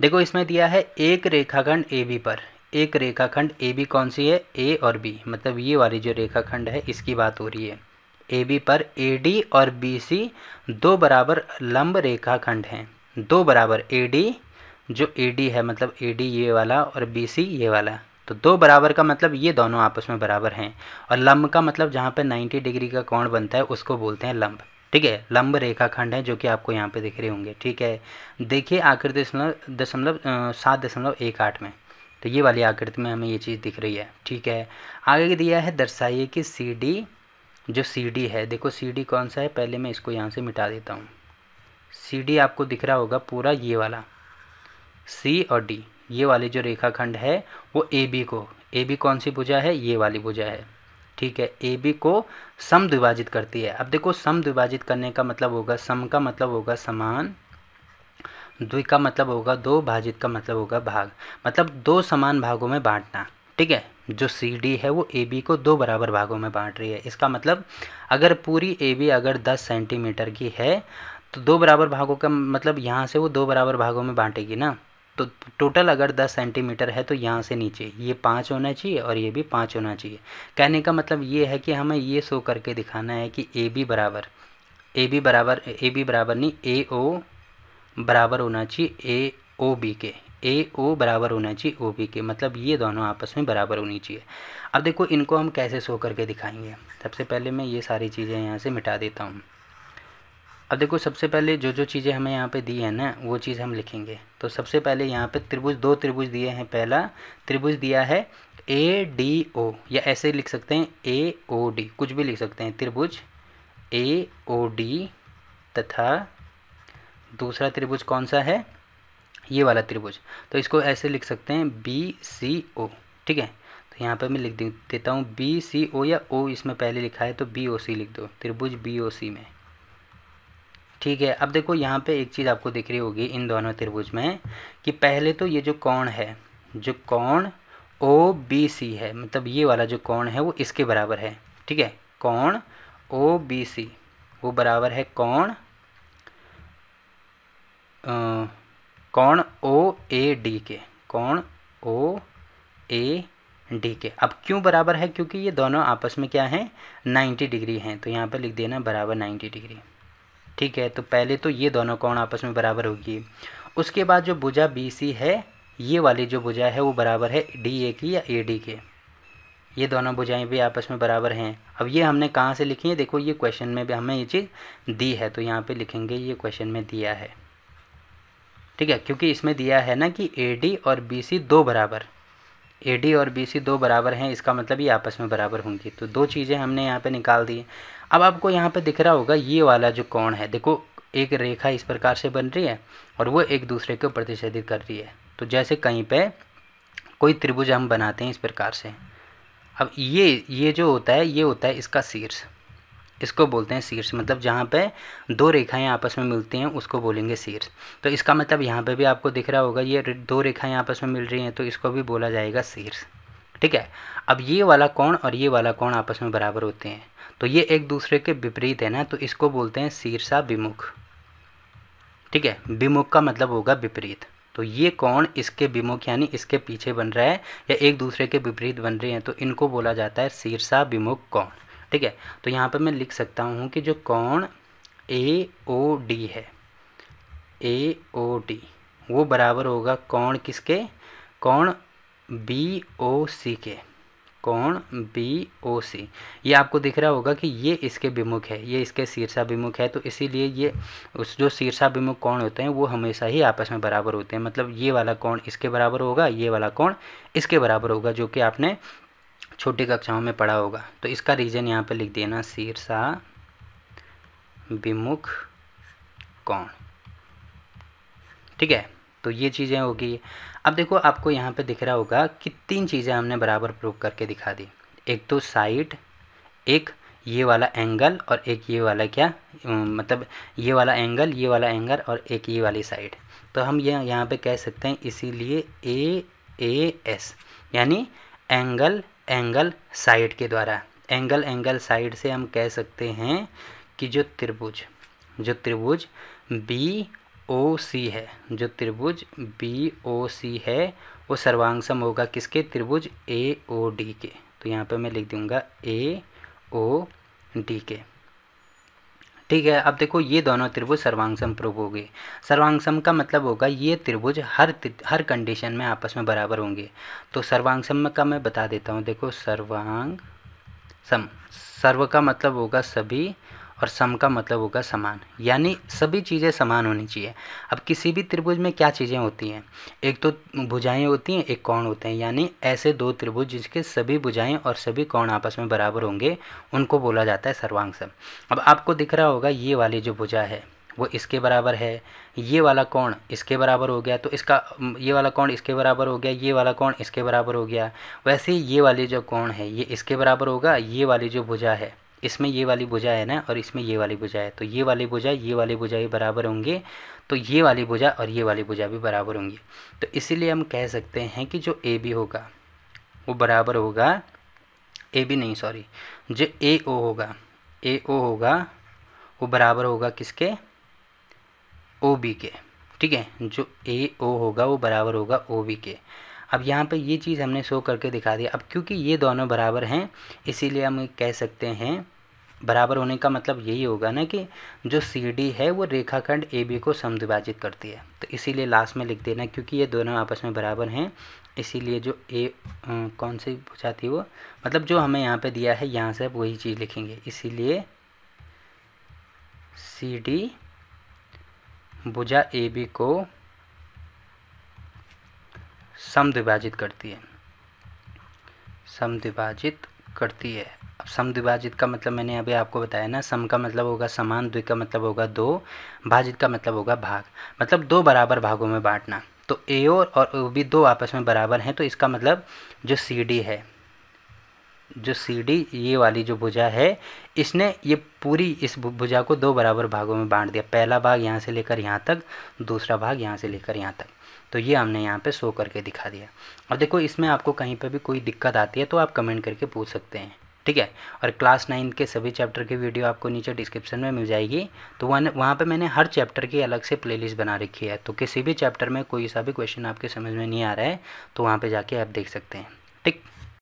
देखो इसमें दिया है एक रेखाखंड ए बी पर, एक रेखाखंड ए बी कौन सी है, ए और बी, मतलब ये वाली जो रेखाखंड है इसकी बात हो रही है। ए बी पर ए डी और बी सी दो बराबर लंब रेखाखंड हैं। दो बराबर ए डी, जो ए डी है मतलब ए डी ये वाला और बी सी ये वाला, तो दो बराबर का मतलब ये दोनों आपस में बराबर हैं। और लंब का मतलब जहाँ पे 90 डिग्री का कोण बनता है उसको बोलते हैं लंब। ठीक है, लंब रेखाखंड है जो कि आपको यहाँ पे दिख रहे होंगे। ठीक है, देखिए आकृति दशमलव 7.18 में, तो ये वाली आकृति में हमें ये चीज़ दिख रही है। ठीक है, आगे दिया है दर्शाइए कि सी डी, जो सी डी है, देखो सी डी कौन सा है, पहले मैं इसको यहाँ से मिटा देता हूँ। सी डी आपको दिख रहा होगा पूरा ये वाला, सी और डी ये वाली जो रेखाखंड है वो ए बी को, ए बी कौन सी भुजा है, ये वाली भुजा है। ठीक है, ए बी को समद्विभाजित करती है। अब देखो समद्विभाजित करने का मतलब होगा, सम का मतलब होगा समान, द्वि का मतलब होगा दो, भाजित का मतलब होगा भाग, मतलब दो समान भागों में बांटना। ठीक है, जो सी डी है वो ए बी को दो बराबर भागों में बांट रही है। इसका मतलब अगर पूरी ए बी अगर 10 सेंटीमीटर की है तो दो बराबर भागों का मतलब यहाँ से वो दो बराबर भागों में बांटेगी ना। तो टोटल अगर 10 सेंटीमीटर है तो यहाँ से नीचे ये 5 होना चाहिए और ये भी 5 होना चाहिए। कहने का मतलब ये है कि हमें ये शो करके दिखाना है कि ए बी बराबर नहीं, ए ओ बराबर होना चाहिए ए ओ बी के, ए ओ बराबर होना चाहिए ओ बी के, मतलब ये दोनों आपस में बराबर होनी चाहिए। अब देखो इनको हम कैसे शो करके दिखाएंगे। सबसे पहले मैं ये सारी चीज़ें यहाँ से मिटा देता हूँ। अब देखो सबसे पहले जो जो चीज़ें हमें यहाँ पे दी है ना वो चीज़ हम लिखेंगे। तो सबसे पहले यहाँ पे त्रिभुज, दो त्रिभुज दिए हैं। पहला त्रिभुज दिया है ए डी ओ, या ऐसे लिख सकते हैं ए ओ डी, कुछ भी लिख सकते हैं, त्रिभुज ए ओ डी। तथा दूसरा त्रिभुज कौन सा है, ये वाला त्रिभुज, तो इसको ऐसे लिख सकते हैं बी सी ओ। ठीक है, तो यहाँ पर मैं लिख देता हूँ बी सी ओ, या ओ इसमें पहले लिखा है तो बी ओ सी लिख दो, त्रिभुज बी ओ सी में। ठीक है, अब देखो यहाँ पे एक चीज़ आपको दिख रही होगी इन दोनों त्रिभुज में कि पहले तो ये जो कोण है, जो कोण ओ बी सी है, मतलब ये वाला जो कोण है वो इसके बराबर है। ठीक है, कोण ओ बी सी वो बराबर है कोण ओ ए डी के, कोण ओ ए डी के। अब क्यों बराबर है, क्योंकि ये दोनों आपस में क्या हैं, 90 डिग्री हैं, तो यहाँ पर लिख देना बराबर 90 डिग्री। ठीक है, तो पहले तो ये दोनों कोण आपस में बराबर होगी। उसके बाद जो भुजा बी सी है, ये वाली जो भुजा है वो बराबर है डी ए की या ए डी के, ये दोनों भुजाएं भी आपस में बराबर हैं। अब ये हमने कहाँ से लिखी है, देखो ये क्वेश्चन में भी हमें ये चीज़ दी है, तो यहाँ पे लिखेंगे ये क्वेश्चन में दिया है। ठीक है, क्योंकि इसमें दिया है ना कि ए डी और बी सी दो बराबर, ए डी और बी सी दो बराबर हैं, इसका मतलब ये आपस में बराबर होंगी। तो दो चीज़ें हमने यहाँ पे निकाल दी। अब आपको यहाँ पे दिख रहा होगा ये वाला जो कोण है, देखो एक रेखा इस प्रकार से बन रही है और वो एक दूसरे को प्रतिच्छेदित कर रही है। तो जैसे कहीं पे कोई त्रिभुज हम बनाते हैं इस प्रकार से, अब ये जो होता है ये होता है इसका शीर्ष, इसको बोलते हैं शीर्ष, मतलब जहाँ पे दो रेखाएं आपस में मिलती हैं उसको बोलेंगे शीर्ष। तो इसका मतलब यहाँ पे भी आपको दिख रहा होगा ये दो रेखाएं आपस में मिल रही हैं, तो इसको भी बोला जाएगा शीर्ष। ठीक है, अब ये वाला कोण और ये वाला कोण आपस में बराबर होते हैं, तो ये एक दूसरे के विपरीत है ना, तो इसको बोलते हैं शीर्षाभिमुख। ठीक है, विमुख का मतलब होगा विपरीत, तो ये कोण इसके विमुख यानी इसके पीछे बन रहा है या एक दूसरे के विपरीत बन रहे हैं, तो इनको बोला जाता है शीर्षाभिमुख कोण। ठीक है, तो यहाँ पर मैं लिख सकता हूँ कि जो कोण ए ओ डी है, ए ओ डी वो बराबर होगा कोण किसके, कोण बी ओ सी के, कोण बी ओ सी। ये आपको दिख रहा होगा कि ये इसके विमुख है, ये इसके शीर्षाभिमुख है, तो इसीलिए ये उस जो शीर्षाभिमुख कोण होते हैं वो हमेशा ही आपस में बराबर होते हैं, मतलब ये वाला कोण इसके बराबर होगा, ये वाला कोण इसके बराबर होगा, जो कि आपने छोटी कक्षाओं में पढ़ा होगा। तो इसका रीजन यहाँ पे लिख देना शीर्षाभिमुख कोण। ठीक है, तो ये चीज़ें होगी। अब देखो आपको यहाँ पे दिख रहा होगा कि तीन चीज़ें हमने बराबर प्रूव करके दिखा दी, एक तो साइड, एक ये वाला एंगल और एक ये वाला क्या मतलब ये वाला एंगल और एक ये वाली साइड। तो हम ये यहाँ पे कह सकते हैं इसीलिए ए एस यानी एंगल एंगल साइड के द्वारा, एंगल एंगल साइड से हम कह सकते हैं कि जो त्रिभुज बी BOC है, जो त्रिभुज BOC है वो सर्वांग सम होगा किसके, त्रिभुज AOD के। तो यहाँ पे मैं लिख दूंगा AOD के। ठीक है, अब देखो ये दोनों त्रिभुज सर्वांग सम प्रूव हो गए। सर्वांग सम का मतलब होगा ये त्रिभुज हर कंडीशन में आपस में बराबर होंगे। तो सर्वांग सम का मैं बता देता हूँ, देखो सर्वांग सम, सर्व का मतलब होगा सभी और सम का मतलब होगा समान, यानी सभी चीज़ें समान होनी चाहिए। अब किसी भी त्रिभुज में क्या चीज़ें होती हैं, एक तो भुजाएं होती हैं, एक कोण होते हैं, यानी ऐसे दो त्रिभुज जिसके सभी भुजाएं और सभी कोण आपस में बराबर होंगे उनको बोला जाता है सर्वांग सम। अब आपको दिख रहा होगा ये वाली जो भुजा है वो इसके बराबर है, ये वाला कोण इसके बराबर हो गया, तो इसका ये वाला कोण इसके बराबर हो गया, ये वाला कोण इसके बराबर हो गया। वैसे ही ये वाली जो कोण है ये इसके बराबर होगा, ये वाली जो भुजा है इसमें ये वाली भुजा है ना और इसमें ये वाली भुजा है, तो ये वाली भुजा भी बराबर होंगे, तो ये वाली भुजा और ये वाली भुजा भी बराबर होंगी। तो इसीलिए हम कह सकते हैं कि जो AB होगा वो बराबर होगा, AB नहीं सॉरी, जो AO होगा वो बराबर होगा किसके, OB के। ठीक है, जो AO होगा वो बराबर होगा OB के। अब यहाँ पे ये चीज़ हमने शो करके दिखा दिया। अब क्योंकि ये दोनों बराबर हैं इसीलिए हम कह सकते हैं, बराबर होने का मतलब यही होगा ना कि जो CD है वो रेखाखंड AB को समद्विभाजित करती है। तो इसीलिए लास्ट में लिख देना, क्योंकि ये दोनों आपस में बराबर हैं इसीलिए जो कौन सी भुजा थी वो, मतलब जो हमें यहाँ पे दिया है यहाँ से वही चीज़ लिखेंगे, इसीलिए CD भुजा AB को समद्विभाजित करती है, समद्विभाजित करती है। अब समद्विभाजित का मतलब मैंने अभी आपको बताया ना, सम का मतलब होगा समान, द्वि का मतलब होगा दो, भाजित का मतलब होगा भाग, मतलब दो बराबर भागों में बांटना। तो AO और OB दो आपस में बराबर हैं, तो इसका मतलब जो CD है, जो CD ये वाली जो भुजा है इसने ये पूरी इस भुजा को दो बराबर भागों में बांट दिया, पहला भाग यहाँ से लेकर यहाँ तक, दूसरा भाग यहाँ से लेकर यहाँ तक। तो ये हमने यहाँ पे शो करके दिखा दिया। और देखो इसमें आपको कहीं पे भी कोई दिक्कत आती है तो आप कमेंट करके पूछ सकते हैं, ठीक है। और क्लास 9 के सभी चैप्टर की वीडियो आपको नीचे डिस्क्रिप्शन में मिल जाएगी, तो वहाँ पे मैंने हर चैप्टर की अलग से प्लेलिस्ट बना रखी है। तो किसी भी चैप्टर में कोई सा भी क्वेश्चन आपके समझ में नहीं आ रहा है तो वहाँ पर जाके आप देख सकते हैं, ठीक।